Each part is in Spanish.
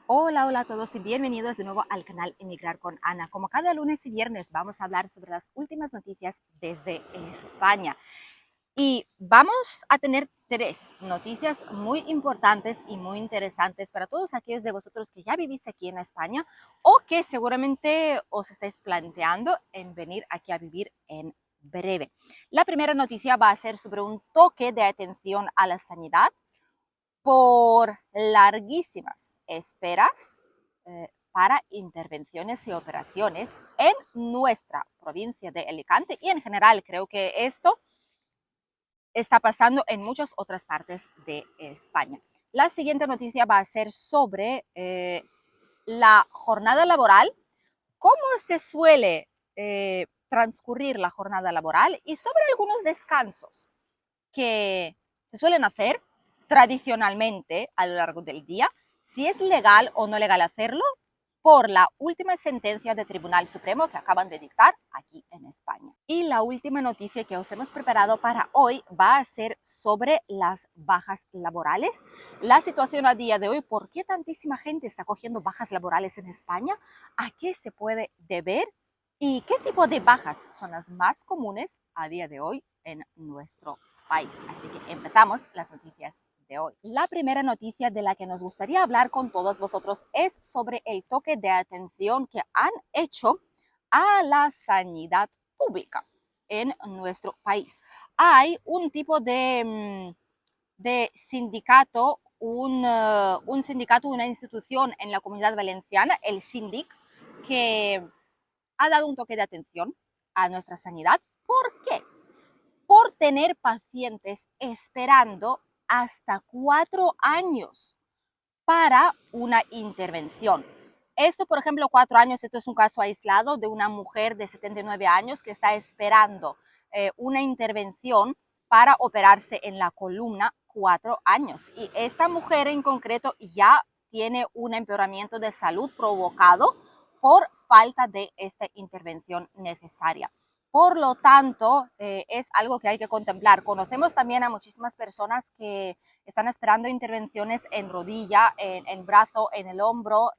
Hola, hola a todos y bienvenidos de nuevo al canal Emigrar con Ana. Como cada lunes y viernes vamos a hablar sobre las últimas noticias desde España. Y vamos a tener tres noticias muy importantes y muy interesantes para todos aquellos de vosotros que ya vivís aquí en España o que seguramente os estáis planteando en venir aquí a vivir en breve. La primera noticia va a ser sobre un toque de atención a la sanidad por larguísimas esperas para intervenciones y operaciones en nuestra provincia de Alicante y en general creo que esto está pasando en muchas otras partes de España. La siguiente noticia va a ser sobre la jornada laboral, cómo se suele transcurrir la jornada laboral y sobre algunos descansos que se suelen hacer tradicionalmente a lo largo del día, si es legal o no legal hacerlo, por la última sentencia del Tribunal Supremo que acaban de dictar aquí en España. Y la última noticia que os hemos preparado para hoy va a ser sobre las bajas laborales, la situación a día de hoy, por qué tantísima gente está cogiendo bajas laborales en España, a qué se puede deber y qué tipo de bajas son las más comunes a día de hoy en nuestro país. Así que empezamos las noticias de hoy. La primera noticia de la que nos gustaría hablar con todos vosotros es sobre el toque de atención que han hecho a la sanidad pública en nuestro país. Hay un tipo de sindicato, un sindicato, una institución en la Comunidad Valenciana, el SINDIC, que ha dado un toque de atención a nuestra sanidad. ¿Por qué? Por tener pacientes esperando hasta 4 años para una intervención. Esto, por ejemplo, 4 años, esto es un caso aislado de una mujer de 79 años que está esperando una intervención para operarse en la columna 4 años. Y esta mujer en concreto ya tiene un empeoramiento de salud provocado por falta de esta intervención necesaria. Por lo tanto, es algo que hay que contemplar. Conocemos también a muchísimas personas que están esperando intervenciones en rodilla, en brazo, en el hombro,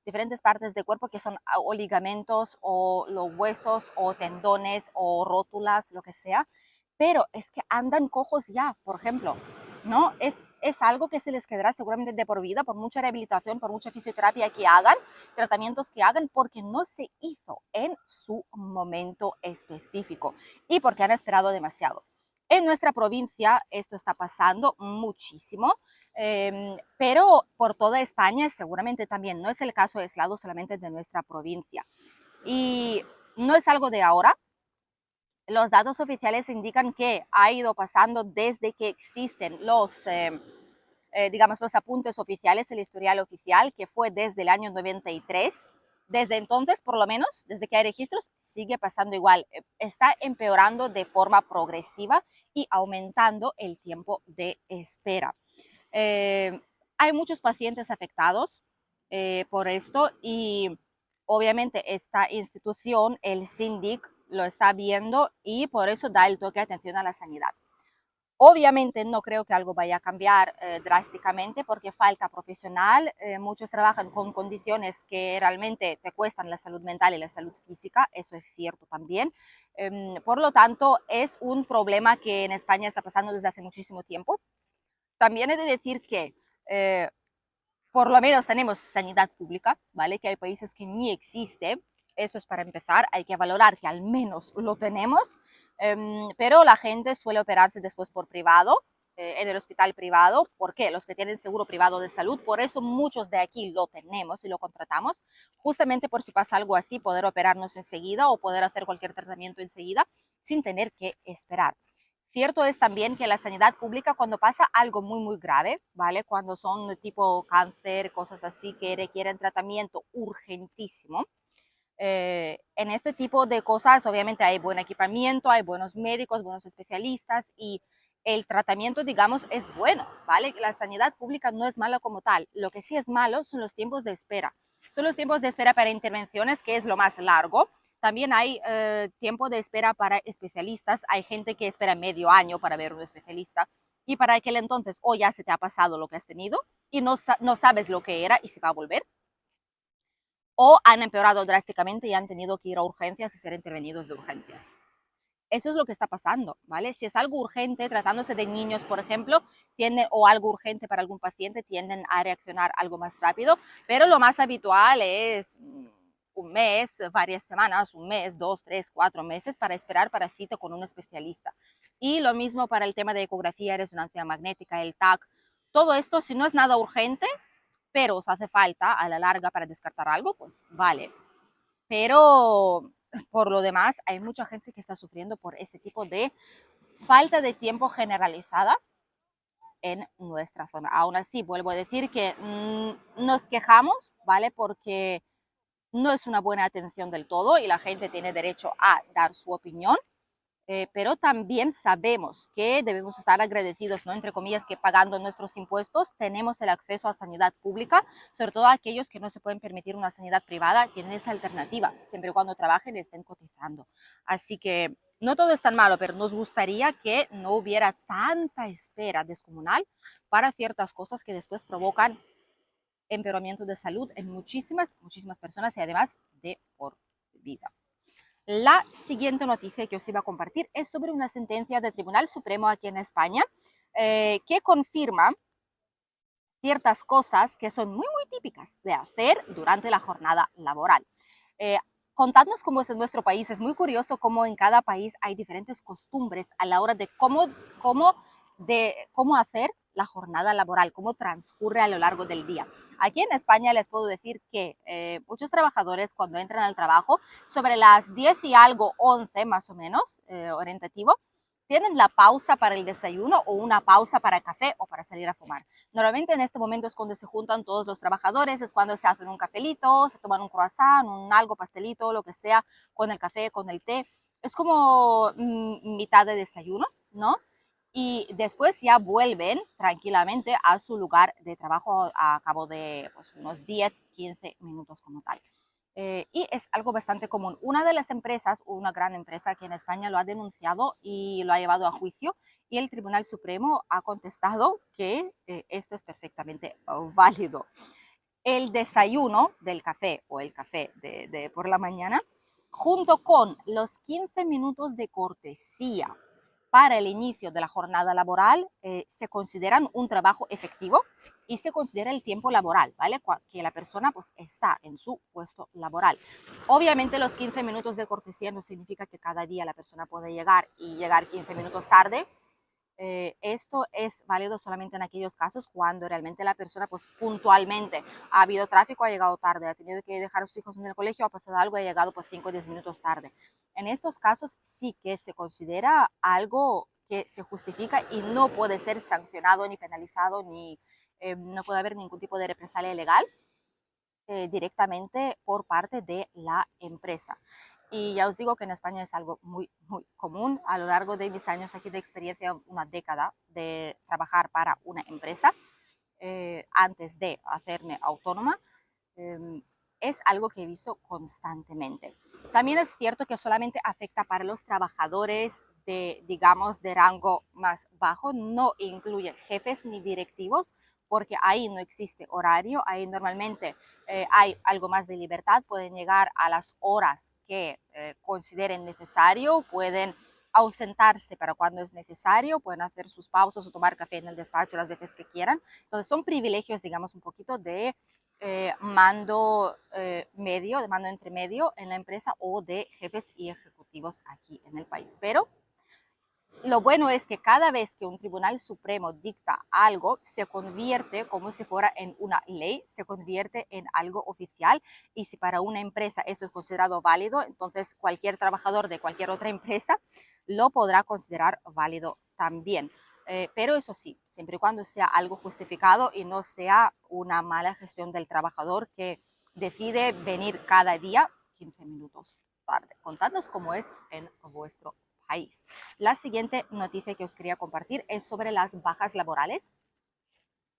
diferentes partes del cuerpo que son o ligamentos o los huesos o tendones o rótulas, lo que sea, pero es que andan cojos ya, por ejemplo, ¿no? Es algo que se les quedará seguramente de por vida, por mucha rehabilitación, por mucha fisioterapia que hagan, tratamientos que hagan, porque no se hizo en su momento específico y porque han esperado demasiado. En nuestra provincia esto está pasando muchísimo, pero por toda España seguramente también. No es el caso aislado solamente de nuestra provincia. Y no es algo de ahora. Los datos oficiales indican que ha ido pasando desde que existen digamos, los apuntes oficiales, el historial oficial, que fue desde el año 93. Desde entonces, por lo menos, desde que hay registros, sigue pasando igual. Está empeorando de forma progresiva y aumentando el tiempo de espera. Hay muchos pacientes afectados por esto y obviamente esta institución, el SINDIC, lo está viendo y por eso da el toque de atención a la sanidad. Obviamente no creo que algo vaya a cambiar drásticamente porque falta profesional, muchos trabajan con condiciones que realmente te cuestan la salud mental y la salud física, eso es cierto también. Por lo tanto, es un problema que en España está pasando desde hace muchísimo tiempo. También he de decir que por lo menos tenemos sanidad pública, ¿vale? Que hay países que ni existe. Esto es para empezar, hay que valorar que al menos lo tenemos, pero la gente suele operarse después por privado, en el hospital privado. ¿Por qué? Los que tienen seguro privado de salud, por eso muchos de aquí lo tenemos y lo contratamos, justamente por si pasa algo así, poder operarnos enseguida o poder hacer cualquier tratamiento enseguida sin tener que esperar. Cierto es también que la sanidad pública, cuando pasa algo muy, muy grave, ¿vale? Cuando son de tipo cáncer, cosas así que requieren tratamiento urgentísimo, en este tipo de cosas obviamente hay buen equipamiento, hay buenos médicos, buenos especialistas y el tratamiento, digamos, es bueno, ¿vale? La sanidad pública no es mala como tal. Lo que sí es malo son los tiempos de espera. Son los tiempos de espera para intervenciones, que es lo más largo. También hay tiempo de espera para especialistas. Hay gente que espera medio año para ver un especialista. y para aquel entonces o ya se te ha pasado lo que has tenido y no sabes lo que era y se va a volver, o han empeorado drásticamente y han tenido que ir a urgencias y ser intervenidos de urgencia. Eso es lo que está pasando, ¿vale? Si es algo urgente, tratándose de niños, por ejemplo, o algo urgente para algún paciente, tienden a reaccionar algo más rápido, pero lo más habitual es un mes, varias semanas, un mes, 2, 3, 4 meses para esperar para cita con un especialista. Y lo mismo para el tema de ecografía, resonancia magnética, el TAC. Todo esto, si no es nada urgente, pero os hace falta a la larga para descartar algo, pues vale. Pero por lo demás, hay mucha gente que está sufriendo por ese tipo de falta de tiempo generalizada en nuestra zona. Aún así, vuelvo a decir que nos quejamos, ¿vale? Porque no es una buena atención del todo y la gente tiene derecho a dar su opinión, pero también sabemos que debemos estar agradecidos, ¿no? Entre comillas, que pagando nuestros impuestos tenemos el acceso a sanidad pública, sobre todo aquellos que no se pueden permitir una sanidad privada, tienen esa alternativa, siempre y cuando trabajen y estén cotizando. Así que no todo es tan malo, pero nos gustaría que no hubiera tanta espera descomunal para ciertas cosas que después provocan empeoramiento de salud en muchísimas personas y además de por vida. La siguiente noticia que os iba a compartir es sobre una sentencia del Tribunal Supremo aquí en España que confirma ciertas cosas que son muy típicas de hacer durante la jornada laboral. Contadnos cómo es en nuestro país. Es muy curioso cómo en cada país hay diferentes costumbres a la hora de cómo hacer la jornada laboral, cómo transcurre a lo largo del día. Aquí en España les puedo decir que muchos trabajadores cuando entran al trabajo, sobre las 10 y algo, 11 más o menos, orientativo, tienen la pausa para el desayuno o una pausa para el café o para salir a fumar. Normalmente en este momento es cuando se juntan todos los trabajadores, es cuando se hacen un cafelito, se toman un croissant, un algo, pastelito, lo que sea, con el café, con el té. Es como mitad de desayuno, ¿no? Y después ya vuelven tranquilamente a su lugar de trabajo a cabo de pues, unos 10, 15 minutos como tal. Y es algo bastante común. Una de las empresas, una gran empresa que en España lo ha denunciado y lo ha llevado a juicio, y el Tribunal Supremo ha contestado que esto es perfectamente válido. El desayuno del café o el café de por la mañana, junto con los 15 minutos de cortesía para el inicio de la jornada laboral, se consideran un trabajo efectivo y se considera el tiempo laboral, ¿vale? Que la persona pues está en su puesto laboral. Obviamente los 15 minutos de cortesía no significa que cada día la persona puede llegar y llegar 15 minutos tarde. Esto es válido solamente en aquellos casos cuando realmente la persona pues puntualmente ha habido tráfico, ha llegado tarde, ha tenido que dejar a sus hijos en el colegio, ha pasado algo y ha llegado pues 5 o 10 minutos tarde. En estos casos sí que se considera algo que se justifica y no puede ser sancionado ni penalizado ni no puede haber ningún tipo de represalia legal directamente por parte de la empresa. Y ya os digo que en España es algo muy común. A lo largo de mis años aquí de experiencia, una década de trabajar para una empresa, antes de hacerme autónoma, es algo que he visto constantemente. También es cierto que solamente afecta para los trabajadores digamos, de rango más bajo, no incluye jefes ni directivos, porque ahí no existe horario, ahí normalmente hay algo más de libertad, pueden llegar a las horas que consideren necesario, pueden ausentarse para cuando es necesario, pueden hacer sus pausas o tomar café en el despacho las veces que quieran. Entonces son privilegios, digamos, un poquito de mando medio, de mando entre medio en la empresa o de jefes y ejecutivos aquí en el país. Pero lo bueno es que cada vez que un tribunal supremo dicta algo, se convierte como si fuera en una ley, se convierte en algo oficial, y si para una empresa eso es considerado válido, entonces cualquier trabajador de cualquier otra empresa lo podrá considerar válido también. Pero eso sí, siempre y cuando sea algo justificado y no sea una mala gestión del trabajador que decide venir cada día 15 minutos tarde. Contadnos cómo es en vuestro país. La siguiente noticia que os quería compartir es sobre las bajas laborales.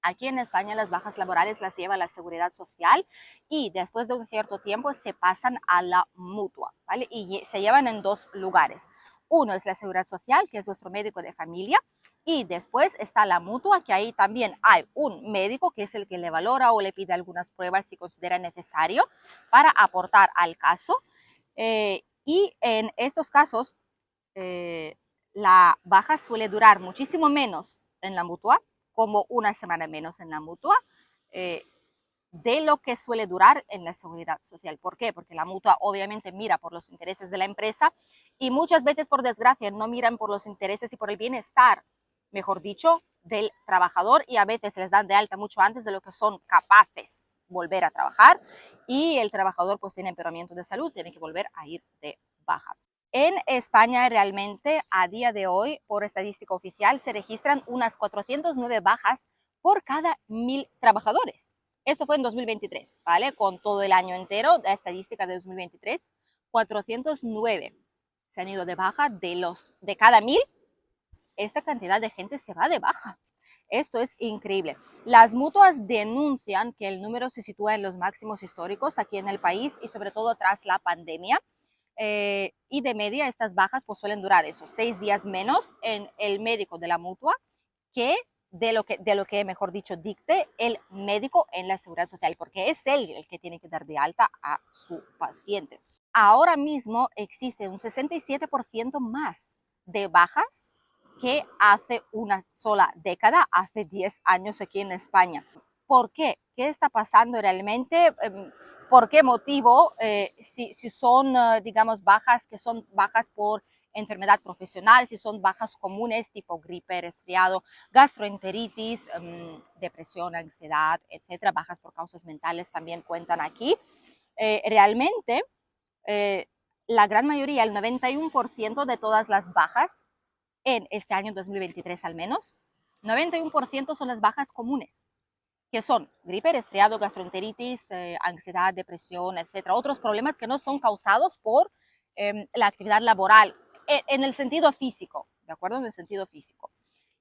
Aquí en España las bajas laborales las lleva la Seguridad Social y después de un cierto tiempo se pasan a la mutua, ¿vale? Y se llevan en dos lugares. Uno es la Seguridad Social, que es nuestro médico de familia, y después está la mutua, que ahí también hay un médico que es el que le valora o le pide algunas pruebas si considera necesario para aportar al caso. Y en estos casos, la baja suele durar muchísimo menos en la mutua, como una semana menos en la mutua, de lo que suele durar en la seguridad social. ¿Por qué? Porque la mutua obviamente mira por los intereses de la empresa y muchas veces, por desgracia, no miran por los intereses y por el bienestar, mejor dicho, del trabajador, y a veces les dan de alta mucho antes de lo que son capaces volver a trabajar, y el trabajador pues tiene empeoramiento de salud, tiene que volver a ir de baja. En España realmente a día de hoy, por estadística oficial, se registran unas 409 bajas por cada 1000 trabajadores. Esto fue en 2023, ¿vale? Con todo el año entero, la estadística de 2023, 409 se han ido de baja. De cada 1000, esta cantidad de gente se va de baja. Esto es increíble. Las mutuas denuncian que el número se sitúa en los máximos históricos aquí en el país y sobre todo tras la pandemia. Y de media estas bajas pues suelen durar esos 6 días menos en el médico de la mutua que de lo que, mejor dicho, dicte el médico en la seguridad social, porque es él el que tiene que dar de alta a su paciente. Ahora mismo existe un 67% más de bajas que hace una sola década, hace 10 años aquí en España. ¿Por qué? ¿Qué está pasando realmente? ¿Por qué motivo? Si son, digamos, bajas que son bajas por enfermedad profesional, si son bajas comunes tipo gripe, resfriado, gastroenteritis, depresión, ansiedad, etcétera, bajas por causas mentales también cuentan aquí. Realmente, la gran mayoría, el 91% de todas las bajas en este año 2023 al menos, 91% son las bajas comunes, que son gripe, resfriado, gastroenteritis, ansiedad, depresión, etcétera. Otros problemas que no son causados por la actividad laboral en el sentido físico, ¿de acuerdo? En el sentido físico.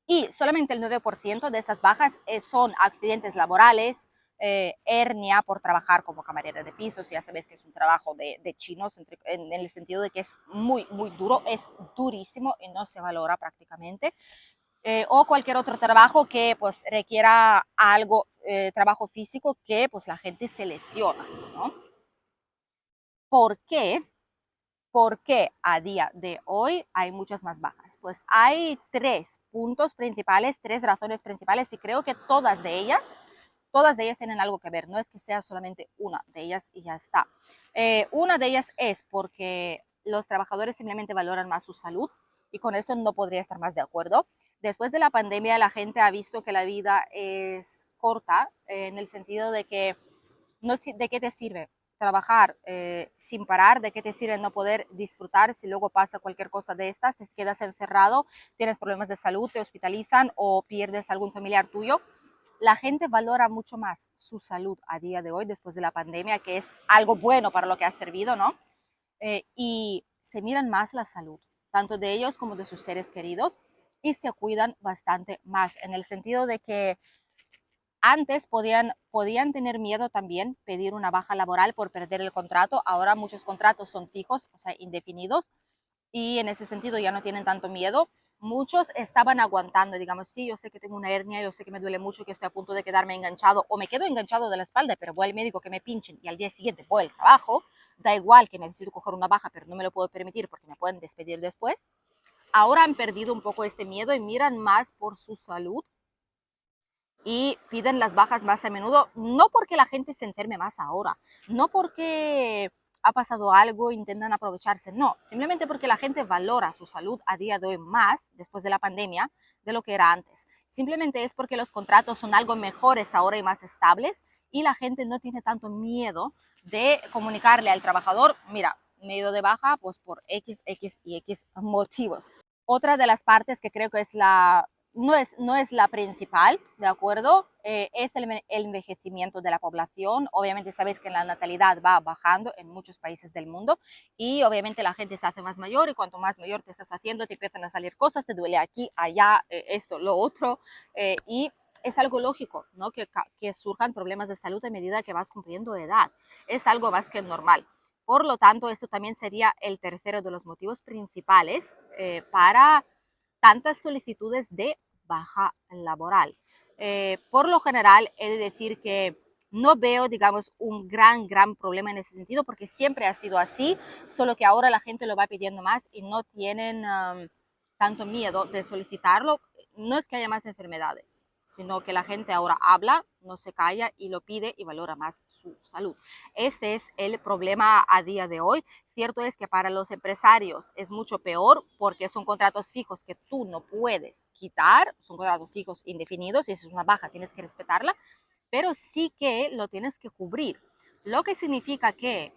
Y solamente el 9% de estas bajas son accidentes laborales, hernia por trabajar como camarera de pisos. Ya sabes que es un trabajo de chinos en el sentido de que es muy, muy duro, es durísimo y no se valora prácticamente. O cualquier otro trabajo que pues requiera algo, trabajo físico, que pues la gente se lesiona, ¿no? ¿Por qué? ¿Por qué a día de hoy hay muchas más bajas? Pues hay 3 puntos principales, 3 razones principales, y creo que todas de ellas tienen algo que ver. No es que sea solamente una de ellas y ya está. Una de ellas es porque los trabajadores simplemente valoran más su salud, y con eso no podría estar más de acuerdo. Después de la pandemia, la gente ha visto que la vida es corta, en el sentido de que no, ¿de qué te sirve trabajar sin parar? ¿De qué te sirve no poder disfrutar si luego pasa cualquier cosa de estas? Te quedas encerrado, tienes problemas de salud, te hospitalizan o pierdes algún familiar tuyo. La gente valora mucho más su salud a día de hoy, después de la pandemia, que es algo bueno para lo que ha servido, ¿no? Y se miran más la salud, tanto de ellos como de sus seres queridos, y se cuidan bastante más, en el sentido de que antes podían tener miedo también, pedir una baja laboral por perder el contrato. Ahora muchos contratos son fijos, o sea, indefinidos, y en ese sentido ya no tienen tanto miedo. Muchos estaban aguantando, digamos, sí, yo sé que tengo una hernia, yo sé que me duele mucho, que estoy a punto de quedarme enganchado, o me quedo enganchado de la espalda, pero voy al médico que me pinchen y al día siguiente voy al trabajo. Da igual que necesito coger una baja, pero no me lo puedo permitir porque me pueden despedir después. Ahora han perdido un poco este miedo y miran más por su salud y piden las bajas más a menudo, no porque la gente se enferme más ahora, no porque ha pasado algo, intentan aprovecharse, no, simplemente porque la gente valora su salud a día de hoy más, después de la pandemia, de lo que era antes. Simplemente es porque los contratos son algo mejores ahora y más estables, y la gente no tiene tanto miedo de comunicarle al trabajador: mira, me he ido de baja pues por X, X y X motivos. Otra de las partes que creo que es no es la principal, ¿de acuerdo? Es el envejecimiento de la población. Obviamente sabéis que la natalidad va bajando en muchos países del mundo, y obviamente la gente se hace más mayor, y cuanto más mayor te estás haciendo, te empiezan a salir cosas, te duele aquí, allá, esto, lo otro, y es algo lógico, ¿no? Que surjan problemas de salud a medida que vas cumpliendo edad. Es algo más que normal. Por lo tanto, esto también sería el tercero de los motivos principales para tantas solicitudes de baja laboral. Por lo general, he de decir que no veo, digamos, un gran problema en ese sentido, porque siempre ha sido así, solo que ahora la gente lo va pidiendo más y no tienen tanto miedo de solicitarlo. No es que haya más enfermedades, sino que la gente ahora habla, no se calla y lo pide y valora más su salud. Este es el problema a día de hoy. Cierto es que para los empresarios es mucho peor porque son contratos fijos que tú no puedes quitar, son contratos fijos indefinidos y si es una baja tienes que respetarla, pero sí que lo tienes que cubrir. Lo que significa que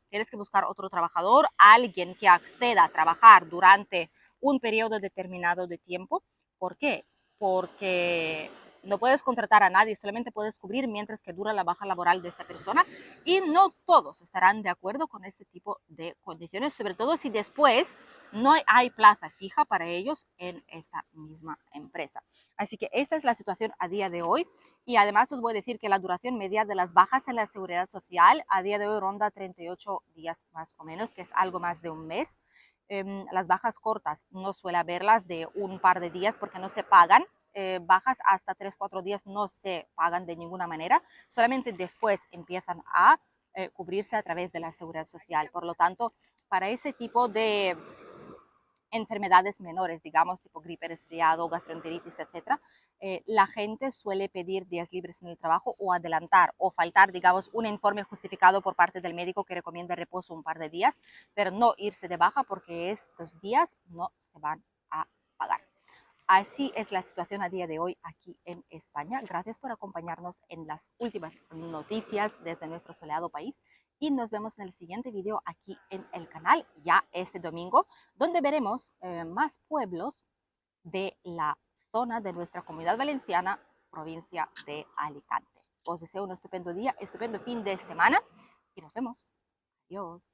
tienes que buscar otro trabajador, alguien que acceda a trabajar durante un periodo determinado de tiempo. ¿Por qué? Porque no puedes contratar a nadie, solamente puedes cubrir mientras que dura la baja laboral de esta persona y no todos estarán de acuerdo con este tipo de condiciones, sobre todo si después no hay plaza fija para ellos en esta misma empresa. Así que esta es la situación a día de hoy y además os voy a decir que la duración media de las bajas en la seguridad social a día de hoy ronda 38 días más o menos, que es algo más de un mes. Las bajas cortas no suele haberlas de un par de días porque no se pagan. Bajas hasta 3-4 días no se pagan de ninguna manera, solamente después empiezan a cubrirse a través de la seguridad social. Por lo tanto, para ese tipo de enfermedades menores, digamos, tipo gripe, resfriado, gastroenteritis, etcétera, la gente suele pedir días libres en el trabajo o adelantar o faltar, digamos, un informe justificado por parte del médico que recomienda reposo un par de días, pero no irse de baja porque estos días no se van a pagar. Así es la situación a día de hoy aquí en España. Gracias por acompañarnos en las últimas noticias desde nuestro soleado país y nos vemos en el siguiente video aquí en el canal, ya este domingo, donde veremos más pueblos de la zona de nuestra comunidad valenciana, provincia de Alicante. Os deseo un estupendo día, estupendo fin de semana y nos vemos. Adiós.